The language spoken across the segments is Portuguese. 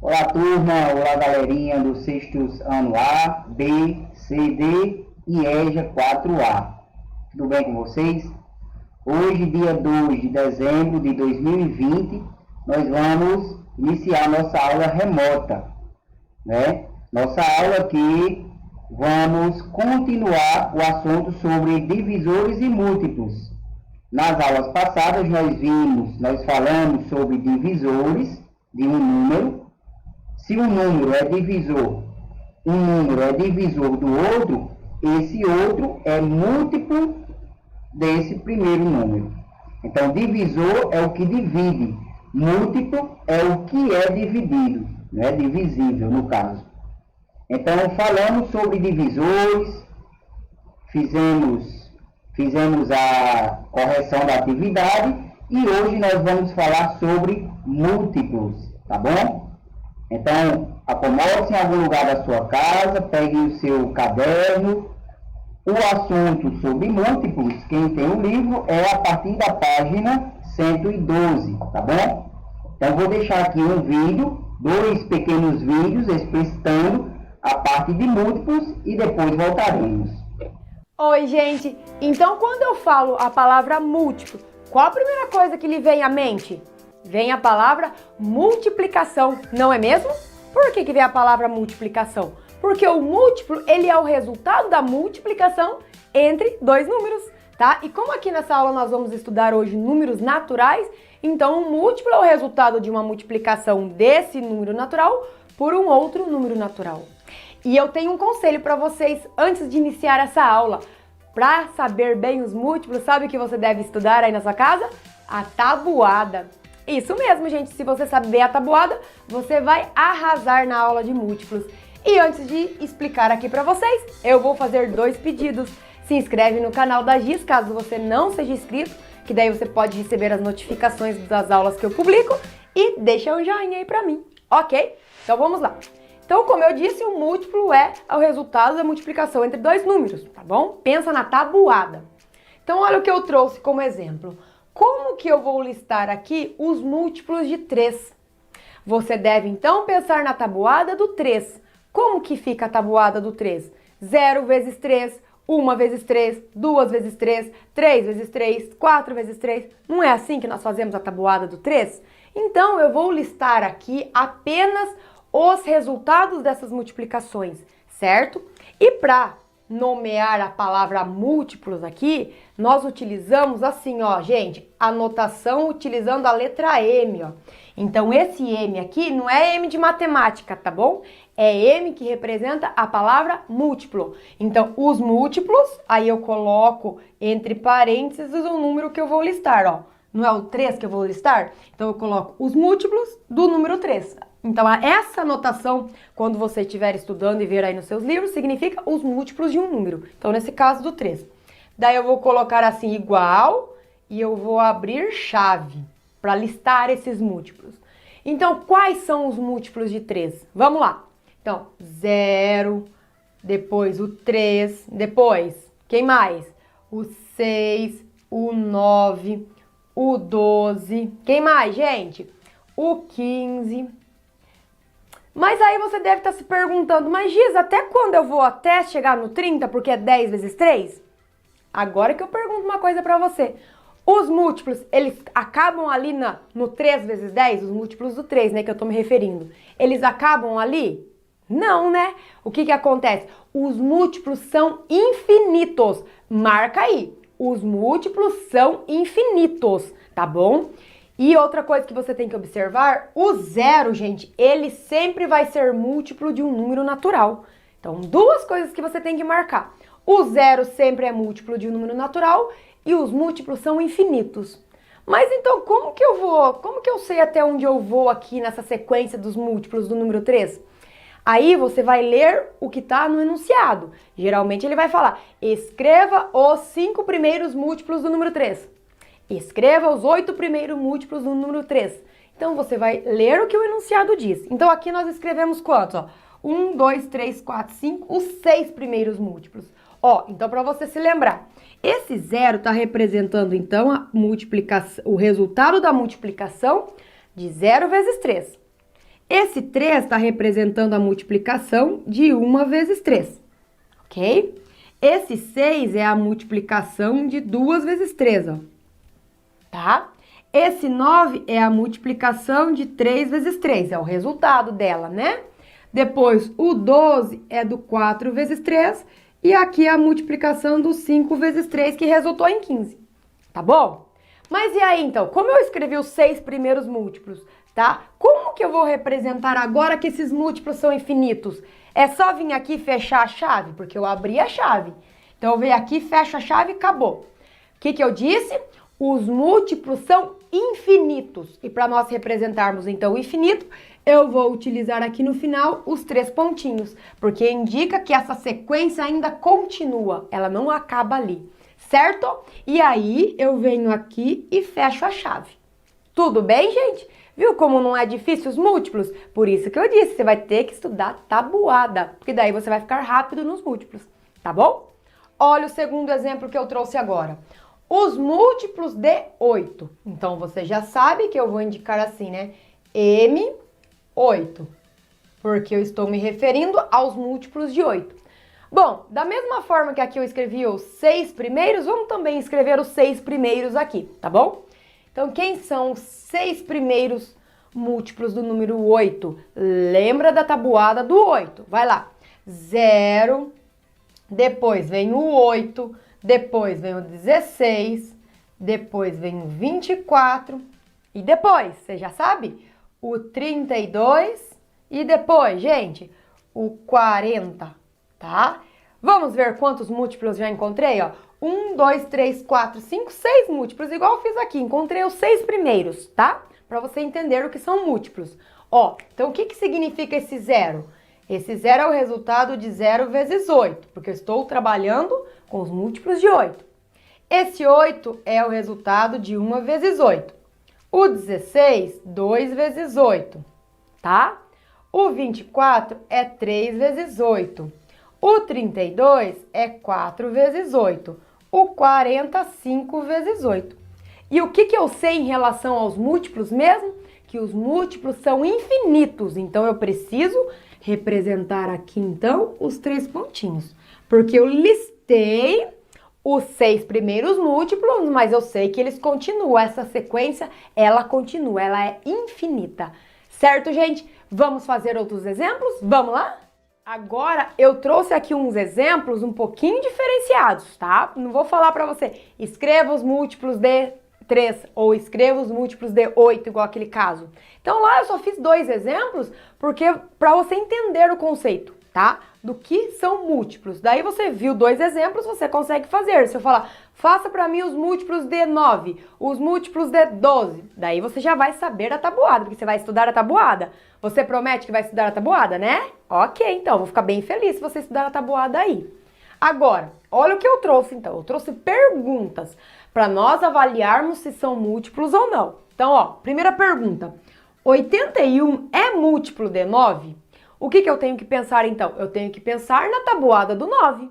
Olá, turma. Olá, galerinha do sexto ano A, B, C, D e EJA 4A. Tudo bem com vocês? Hoje, dia 2 de dezembro de 2020, nós vamos iniciar nossa aula remota, né? Nossa aula aqui, vamos continuar o assunto sobre divisores e múltiplos. Nas aulas passadas, nós falamos sobre divisores de um número. Se um número é divisor do outro, esse outro é múltiplo desse primeiro número. Então, divisor é o que divide, múltiplo é o que é dividido, né? Divisível, no caso. Então, falamos sobre divisores, fizemos a correção da atividade e hoje nós vamos falar sobre múltiplos, tá bom? Então, acomode-se em algum lugar da sua casa, pegue o seu caderno. O assunto sobre múltiplos, quem tem o livro, é a partir da página 112, tá bom? Então, vou deixar aqui um vídeo, 2 pequenos vídeos explicitando a parte de múltiplos e depois voltaremos. Oi, gente! Então, quando eu falo a palavra múltiplo, qual a primeira coisa que lhe vem à mente? Vem a palavra multiplicação, não é mesmo? Por que vem a palavra multiplicação? Porque o múltiplo, ele é o resultado da multiplicação entre dois números, tá? E como aqui nessa aula nós vamos estudar hoje números naturais, então o múltiplo é o resultado de uma multiplicação desse número natural por um outro número natural. E eu tenho um conselho para vocês antes de iniciar essa aula. Para saber bem os múltiplos, sabe o que você deve estudar aí na sua casa? A tabuada. Isso mesmo, gente. Se você saber a tabuada, você vai arrasar na aula de múltiplos. E antes de explicar aqui para vocês, eu vou fazer 2 pedidos. Se inscreve no canal da Giz, caso você não seja inscrito, que daí você pode receber as notificações das aulas que eu publico. E deixa um joinha aí para mim, ok? Então vamos lá. Então, como eu disse, o múltiplo é o resultado da multiplicação entre dois números, tá bom? Pensa na tabuada. Então, olha o que eu trouxe como exemplo. Como que eu vou listar aqui os múltiplos de 3? Você deve, então, pensar na tabuada do 3. Como que fica a tabuada do 3? 0 vezes 3, 1 vezes 3, 2 vezes 3, 3 vezes 3, 4 vezes 3. Não é assim que nós fazemos a tabuada do 3? Então, eu vou listar aqui apenas os resultados dessas multiplicações, certo? E para nomear a palavra múltiplos aqui, nós utilizamos assim, ó, gente, a notação utilizando a letra M, ó. Então, esse M aqui não é M de matemática, tá bom? É M que representa a palavra múltiplo. Então, os múltiplos, aí eu coloco entre parênteses o número que eu vou listar, ó. Não é o 3 que eu vou listar? Então, eu coloco os múltiplos do número 3. Então, essa notação, quando você estiver estudando e ver aí nos seus livros, significa os múltiplos de um número. Então, nesse caso, do 3. Daí, eu vou colocar assim, igual, e eu vou abrir chave para listar esses múltiplos. Então, quais são os múltiplos de 3? Vamos lá. Então, 0, depois o 3, depois, quem mais? O 6, o 9, o 12, quem mais, gente? O 15. Mas aí você deve estar se perguntando, mas Giz, até quando eu vou até chegar no 30, porque é 10 vezes 3? Agora que eu pergunto uma coisa pra você. Os múltiplos, eles acabam ali no 3 vezes 10, os múltiplos do 3, né, que eu tô me referindo. Eles acabam ali? Não, né? O que acontece? Os múltiplos são infinitos. Marca aí. Os múltiplos são infinitos, tá bom? E outra coisa que você tem que observar, o 0, gente, ele sempre vai ser múltiplo de um número natural. Então, 2 coisas que você tem que marcar. O 0 sempre é múltiplo de um número natural e os múltiplos são infinitos. Mas então, como que eu sei até onde eu vou aqui nessa sequência dos múltiplos do número 3? Aí você vai ler o que está no enunciado. Geralmente ele vai falar, escreva os 5 primeiros múltiplos do número 3. Escreva os 8 primeiros múltiplos do número 3. Então, você vai ler o que o enunciado diz. Então, aqui nós escrevemos quantos? Ó? 1, 2, 3, 4, 5, os 6 primeiros múltiplos. Ó, então, para você se lembrar, esse 0 está representando, então, a multiplicação, o resultado da multiplicação de 0 vezes 3. Esse 3 está representando a multiplicação de 1 vezes 3, ok? Esse 6 é a multiplicação de 2 vezes 3, ó, tá? Esse 9 é a multiplicação de 3 vezes 3, é o resultado dela, né? Depois, o 12 é do 4 vezes 3 e aqui é a multiplicação do 5 vezes 3, que resultou em 15, tá bom? Mas e aí, então, como eu escrevi os 6 primeiros múltiplos, tá? Como que eu vou representar agora que esses múltiplos são infinitos? É só vir aqui e fechar a chave, porque eu abri a chave. Então, eu venho aqui, fecho a chave e acabou. O que que eu disse? Os múltiplos são infinitos. E para nós representarmos, então, o infinito, eu vou utilizar aqui no final os 3 pontinhos, porque indica que essa sequência ainda continua, ela não acaba ali, certo? E aí, eu venho aqui e fecho a chave. Tudo bem, gente? Viu como não é difícil os múltiplos? Por isso que eu disse, você vai ter que estudar tabuada, porque daí você vai ficar rápido nos múltiplos, tá bom? Olha o segundo exemplo que eu trouxe agora. Os múltiplos de 8. Então, você já sabe que eu vou indicar assim, né? M8, porque eu estou me referindo aos múltiplos de 8. Bom, da mesma forma que aqui eu escrevi os 6 primeiros, vamos também escrever os 6 primeiros aqui, tá bom? Então, quem são os 6 primeiros múltiplos do número 8? Lembra da tabuada do 8. Vai lá. 0, depois vem o 8, depois vem o 16, depois vem o 24 e depois, você já sabe? O 32 e depois, gente, o 40, tá? Vamos ver quantos múltiplos já encontrei, ó. 1, 2, 3, 4, 5, 6 múltiplos, igual eu fiz aqui. Encontrei os 6 primeiros, tá? Para você entender o que são múltiplos. Ó, então o que que significa esse 0? Esse 0 é o resultado de 0 vezes 8, porque eu estou trabalhando com os múltiplos de 8. Esse 8 é o resultado de 1 vezes 8. O 16, 2 vezes 8, tá? O 24 é 3 vezes 8. O 32 é 4 vezes 8. O 40, 5 vezes 8. E o que que eu sei em relação aos múltiplos mesmo? Que os múltiplos são infinitos, então eu preciso representar aqui, então, os 3 pontinhos. Porque eu listei os 6 primeiros múltiplos, mas eu sei que eles continuam. Essa sequência, ela continua, ela é infinita. Certo, gente? Vamos fazer outros exemplos? Vamos lá? Agora, eu trouxe aqui uns exemplos um pouquinho diferenciados, tá? Não vou falar pra você, escreva os múltiplos de 3 ou escreva os múltiplos de 8, igual aquele caso. Então lá eu só fiz 2 exemplos, porque para você entender o conceito, tá? Do que são múltiplos. Daí você viu 2 exemplos, você consegue fazer. Se eu falar, faça para mim os múltiplos de 9, os múltiplos de 12, daí você já vai saber a tabuada, porque você vai estudar a tabuada. Você promete que vai estudar a tabuada, né? Ok, então, vou ficar bem feliz se você estudar a tabuada aí. Agora, olha o que eu trouxe então. Eu trouxe perguntas para nós avaliarmos se são múltiplos ou não. Então, ó, primeira pergunta. 81 é múltiplo de 9? O que que eu tenho que pensar então? Eu tenho que pensar na tabuada do 9.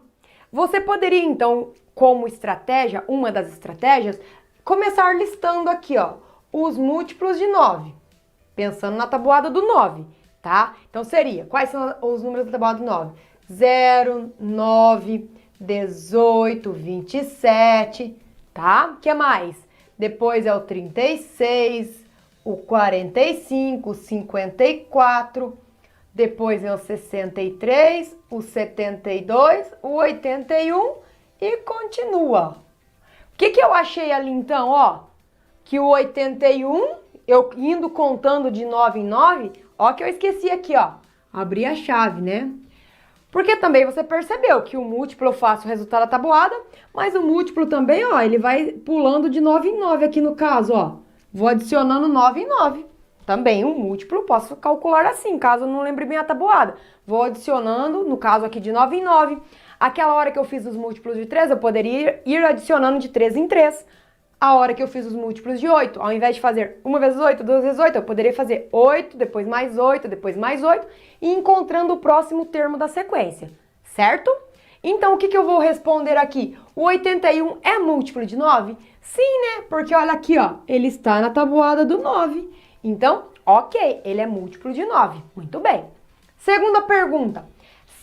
Você poderia então, como estratégia, uma das estratégias, começar listando aqui, ó, os múltiplos de 9. Pensando na tabuada do 9, tá? Então seria, quais são os números da tabuada do 9? 0, 9, 18, 27, tá? O que mais? Depois é o 36, o 45, o 54, depois é o 63, o 72, o 81 e continua. O que que eu achei ali então, ó? Que o 81, eu indo contando de 9 em 9, ó que eu esqueci aqui, ó. Abri a chave, né? Porque também você percebeu que o múltiplo eu faço o resultado da tabuada, mas o múltiplo também, ó, ele vai pulando de 9 em 9 aqui no caso, ó. Vou adicionando 9 em 9. Também o múltiplo eu posso calcular assim, caso eu não lembre bem a tabuada. Vou adicionando, no caso aqui de 9 em 9. Aquela hora que eu fiz os múltiplos de 3, eu poderia ir adicionando de 3 em 3. A hora que eu fiz os múltiplos de 8, ao invés de fazer 1 vezes 8, 2 vezes 8, eu poderia fazer 8, depois mais 8, depois mais 8, e encontrando o próximo termo da sequência, certo? Então, o que que eu vou responder aqui? O 81 é múltiplo de 9? Sim, né? Porque olha aqui, ó, ele está na tabuada do 9. Então, Ok, ele é múltiplo de 9. Muito bem. Segunda pergunta.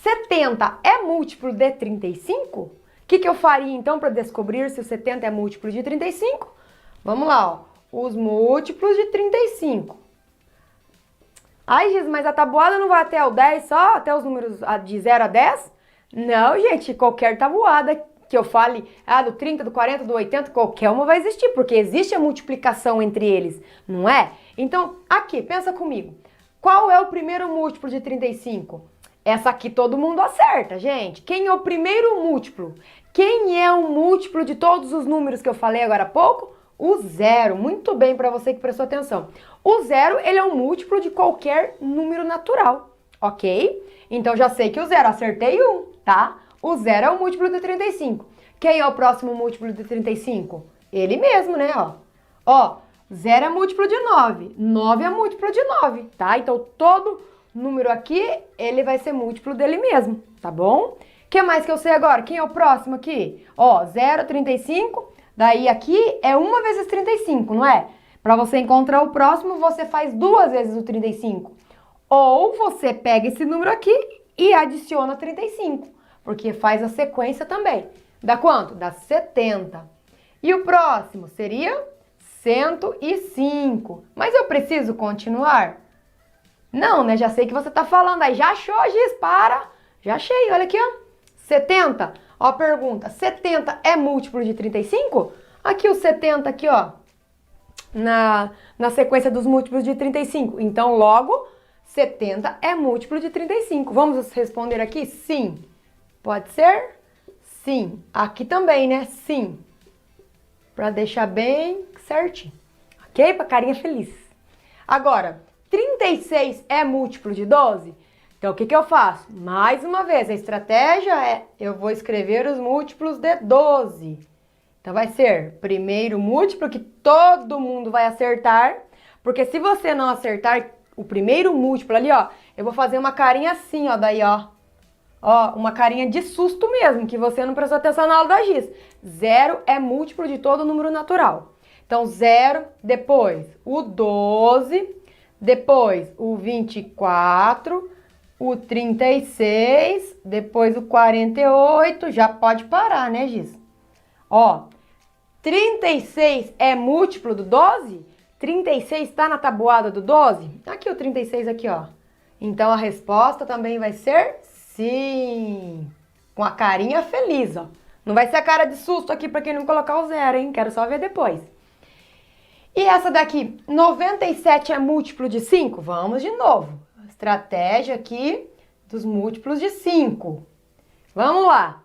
70 é múltiplo de 35? O que eu faria então para descobrir se o 70 é múltiplo de 35? Vamos lá, ó. Os múltiplos de 35. Ai, Giz, mas a tabuada não vai até o 10 só? Até os números de 0 a 10? Não, gente, qualquer tabuada que eu fale, do 30, do 40, do 80, qualquer uma vai existir, porque existe a multiplicação entre eles, não é? Então, aqui, pensa comigo. Qual é o primeiro múltiplo de 35? Essa aqui todo mundo acerta, gente. Quem é o primeiro múltiplo? Quem é o múltiplo de todos os números que eu falei agora há pouco? O zero. Muito bem para você que prestou atenção. O zero, ele é um múltiplo de qualquer número natural, ok? Então, já sei que o zero, acertei um, tá? O zero é o múltiplo de 35. Quem é o próximo múltiplo de 35? Ele mesmo, né, ó. 0 é múltiplo de 9. 9 é múltiplo de 9, tá? Então, todo número aqui, ele vai ser múltiplo dele mesmo, tá bom? O que mais que eu sei agora? Quem é o próximo aqui? 0, 35. Daí aqui é 1 vezes 35, não é? Para você encontrar o próximo, você faz 2 vezes o 35. Ou você pega esse número aqui e adiciona 35, porque faz a sequência também. Dá quanto? Dá 70. E o próximo seria 105. Mas eu preciso continuar? Não, né? Já sei que você tá falando aí. Já achou, Giz? Para! Já achei, olha aqui, ó. 70. Ó, pergunta. 70 é múltiplo de 35? Aqui o 70 aqui, ó. Na sequência dos múltiplos de 35. Então, logo, 70 é múltiplo de 35. Vamos responder aqui? Sim. Pode ser? Sim. Aqui também, né? Sim. Pra deixar bem certinho. Ok? Pra carinha feliz. Agora, 36 é múltiplo de 12? Então, o que eu faço? Mais uma vez, a estratégia é, eu vou escrever os múltiplos de 12. Então, vai ser primeiro múltiplo, que todo mundo vai acertar, porque se você não acertar o primeiro múltiplo ali, ó, eu vou fazer uma carinha assim, ó, daí, ó. Ó, uma carinha de susto mesmo, que você não prestou atenção na aula da Giz. 0 é múltiplo de todo número natural. Então, 0, depois o 12, depois o 24, o 36, depois o 48, já pode parar, né, Giz? Ó, 36 é múltiplo do 12? 36 está na tabuada do 12? Aqui o 36 aqui, ó. Então, a resposta também vai ser sim. Com a carinha feliz, ó. Não vai ser a cara de susto aqui para quem não colocar o 0, hein? Quero só ver depois. E essa daqui, 97 é múltiplo de 5? Vamos de novo. Estratégia aqui dos múltiplos de 5. Vamos lá.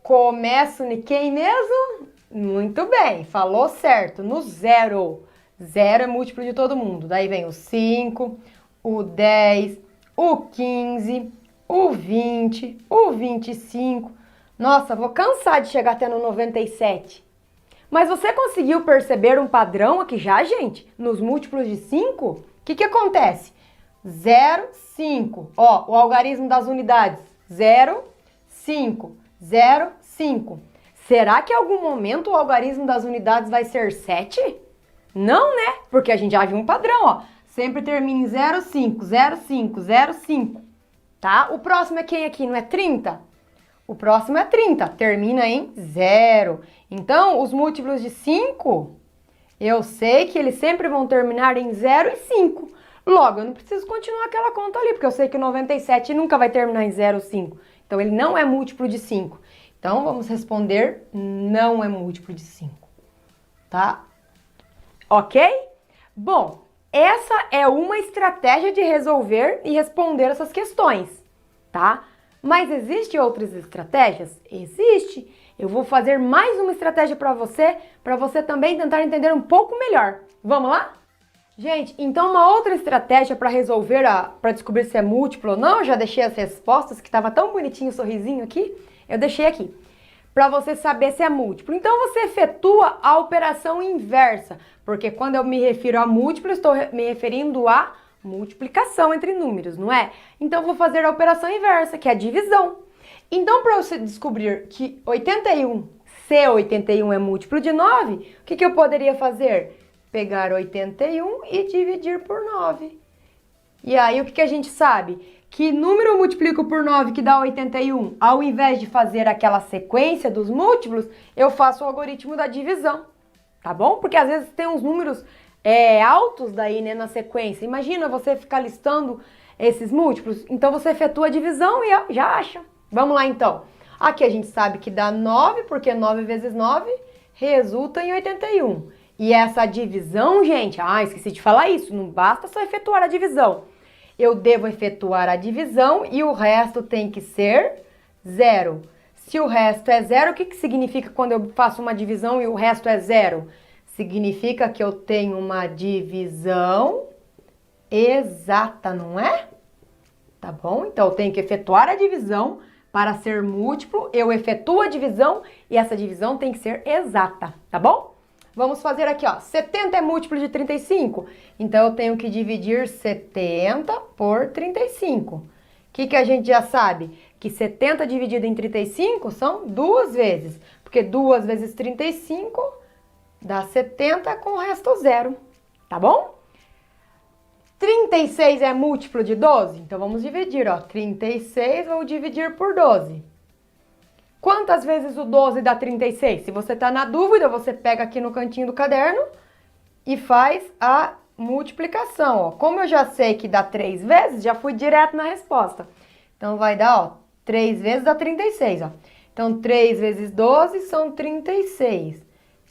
Começo em quem mesmo? Muito bem, falou certo. No 0. 0 é múltiplo de todo mundo. Daí vem o 5, o 10, o 15, o 20, o 25. Nossa, vou cansar de chegar até no 97. Mas você conseguiu perceber um padrão aqui já, gente? Nos múltiplos de 5? O que acontece? 0, 5. Ó, o algarismo das unidades. 0, 5. 0, 5. Será que em algum momento o algarismo das unidades vai ser 7? Não, né? Porque a gente já viu um padrão, ó. Sempre termina em 0, 5, 0, 5, 0, 5. Tá? O próximo é quem aqui? Não é 30? O próximo é 30. Termina em 0. Então, os múltiplos de 5, eu sei que eles sempre vão terminar em 0 e 5. Logo, eu não preciso continuar aquela conta ali, porque eu sei que o 97 nunca vai terminar em 0 ou 5. Então, ele não é múltiplo de 5. Então, vamos responder, não é múltiplo de 5. Tá? Ok? Bom, essa é uma estratégia de resolver e responder essas questões, tá? Mas existe outras estratégias? Existe. Eu vou fazer mais uma estratégia para você também tentar entender um pouco melhor. Vamos lá? Gente, então uma outra estratégia para resolver, para descobrir se é múltiplo ou não, eu já deixei as respostas, que estava tão bonitinho o sorrisinho aqui, eu deixei aqui, para você saber se é múltiplo. Então você efetua a operação inversa, porque quando eu me refiro a múltiplo, estou me referindo a multiplicação entre números, não é? Então eu vou fazer a operação inversa, que é a divisão. Então, para você descobrir que 81, se 81 é múltiplo de 9, o que eu poderia fazer? pegar 81 e dividir por 9. E aí, o que a gente sabe? Que número eu multiplico por 9 que dá 81? Ao invés de fazer aquela sequência dos múltiplos, eu faço o algoritmo da divisão, tá bom? Porque às vezes tem uns números altos daí, né, na sequência. Imagina você ficar listando esses múltiplos. Então, você efetua a divisão e já acha. Vamos lá, então. Aqui a gente sabe que dá 9, porque 9 vezes 9 resulta em 81. E essa divisão, gente, esqueci de falar isso, não basta só efetuar a divisão. Eu devo efetuar a divisão e o resto tem que ser 0. Se o resto é 0, o que significa quando eu faço uma divisão e o resto é 0? Significa que eu tenho uma divisão exata, não é? Tá bom? Então, eu tenho que efetuar a divisão. Para ser múltiplo, eu efetuo a divisão e essa divisão tem que ser exata, tá bom? Vamos fazer aqui, ó. 70 é múltiplo de 35, então eu tenho que dividir 70 por 35. O que a gente já sabe? Que 70 dividido em 35 são 2 vezes, porque 2 vezes 35 dá 70 com o resto 0, tá bom? 36 é múltiplo de 12? Então, vamos dividir, ó. 36 vou dividir por 12. Quantas vezes o 12 dá 36? Se você tá na dúvida, você pega aqui no cantinho do caderno e faz a multiplicação, ó. Como eu já sei que dá 3 vezes, já fui direto na resposta. Então, vai dar, ó, 3 vezes dá 36, ó. Então, 3 vezes 12 são 36,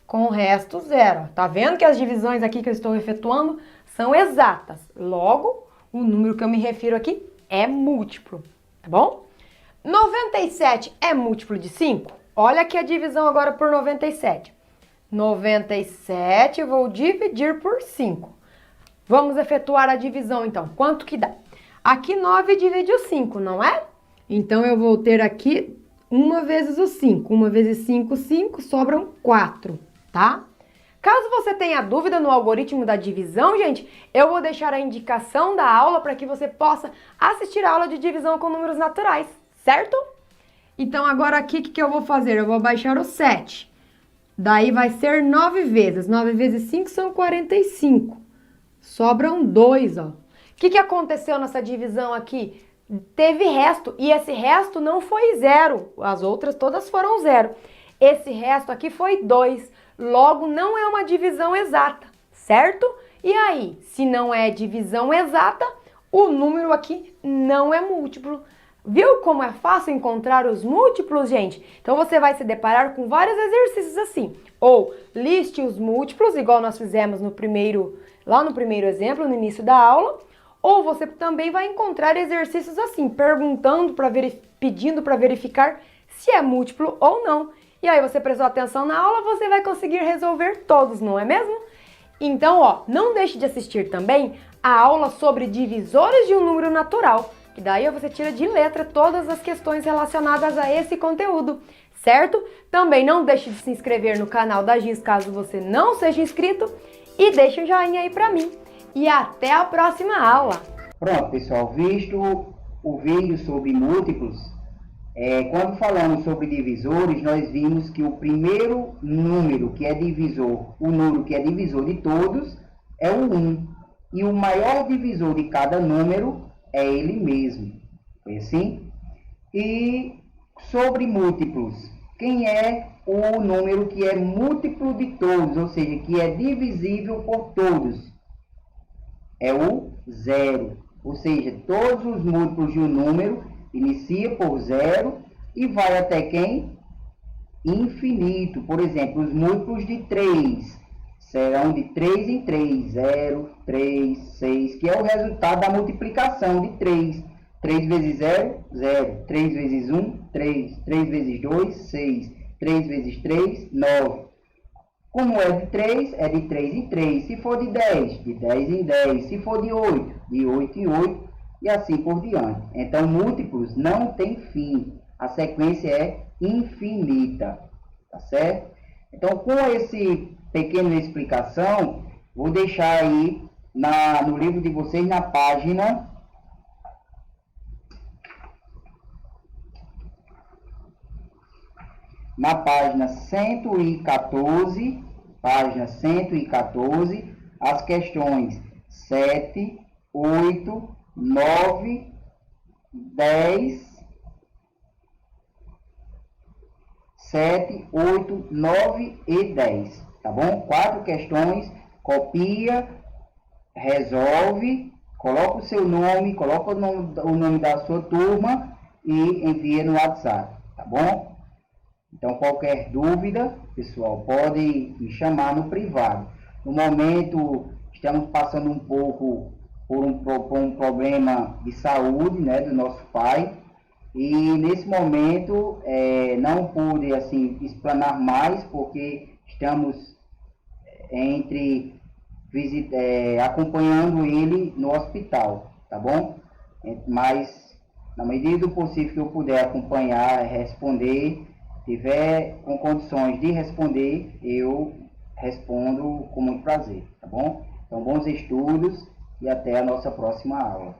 com o resto 0. Tá vendo que as divisões aqui que eu estou efetuando são exatas. Logo, o número que eu me refiro aqui é múltiplo, tá bom? 97 é múltiplo de 5? Olha aqui a divisão agora por 97. 97 eu vou dividir por 5. Vamos efetuar a divisão, então. Quanto que dá? Aqui 9 divide o 5, não é? Então, eu vou ter aqui 1 vezes o 5. 1 vezes 5, 5, sobram 4, tá? Caso você tenha dúvida no algoritmo da divisão, gente, eu vou deixar a indicação da aula para que você possa assistir a aula de divisão com números naturais, certo? Então, agora aqui, o que eu vou fazer? Eu vou baixar o 7. Daí vai ser 9 vezes. 9 vezes 5 são 45. Sobram 2, ó. O que aconteceu nessa divisão aqui? Teve resto, e esse resto não foi 0. As outras todas foram 0. Esse resto aqui foi 2. Logo, não é uma divisão exata, certo? E aí, se não é divisão exata, o número aqui não é múltiplo. Viu como é fácil encontrar os múltiplos, gente? Então, você vai se deparar com vários exercícios assim. Ou liste os múltiplos, igual nós fizemos lá no primeiro exemplo, no início da aula. Ou você também vai encontrar exercícios assim, pedindo para verificar se é múltiplo ou não. E aí, você prestou atenção na aula, você vai conseguir resolver todos, não é mesmo? Então, ó, não deixe de assistir também a aula sobre divisores de um número natural, que daí você tira de letra todas as questões relacionadas a esse conteúdo, certo? Também não deixe de se inscrever no canal da Giz, caso você não seja inscrito, e deixe um joinha aí pra mim. E até a próxima aula! Pronto, pessoal, visto o vídeo sobre múltiplos, quando falamos sobre divisores, nós vimos que o primeiro número que é divisor, o número que é divisor de todos, é o 1. E o maior divisor de cada número é ele mesmo. Foi assim? E sobre múltiplos, quem é o número que é múltiplo de todos, ou seja, que é divisível por todos? É o 0. Ou seja, todos os múltiplos de um número inicia por 0 e vai até quem? Infinito. Por exemplo, os múltiplos de 3 serão de 3 em 3. 0, 3, 6, que é o resultado da multiplicação de 3. 3 vezes 0, 0. 3 vezes 1, 3. 3 vezes 2, 6. 3 vezes 3, 9. Como é de 3, é de 3 em 3. Se for de 10 em 10. Se for de 8, de 8 em 8. E assim por diante. Então, múltiplos não tem fim. A sequência é infinita. Tá certo? Então, com esse pequena explicação, vou deixar aí no livro de vocês, na página 114, página 114, as questões 7, 8, 9, 10, 7, 8, 9 e 10, tá bom? 4 questões, copia, resolve, coloca o seu nome, coloca o nome da sua turma e envia no WhatsApp, tá bom? Então, qualquer dúvida, pessoal, pode me chamar no privado. No momento, estamos passando um pouco por um problema de saúde, né, do nosso pai. E nesse momento, não pude, assim, explanar mais, porque estamos acompanhando ele no hospital, tá bom? Mas, na medida do possível que eu puder acompanhar, responder, tiver com condições de responder, eu respondo com muito prazer, tá bom? Então, bons estudos e até a nossa próxima aula.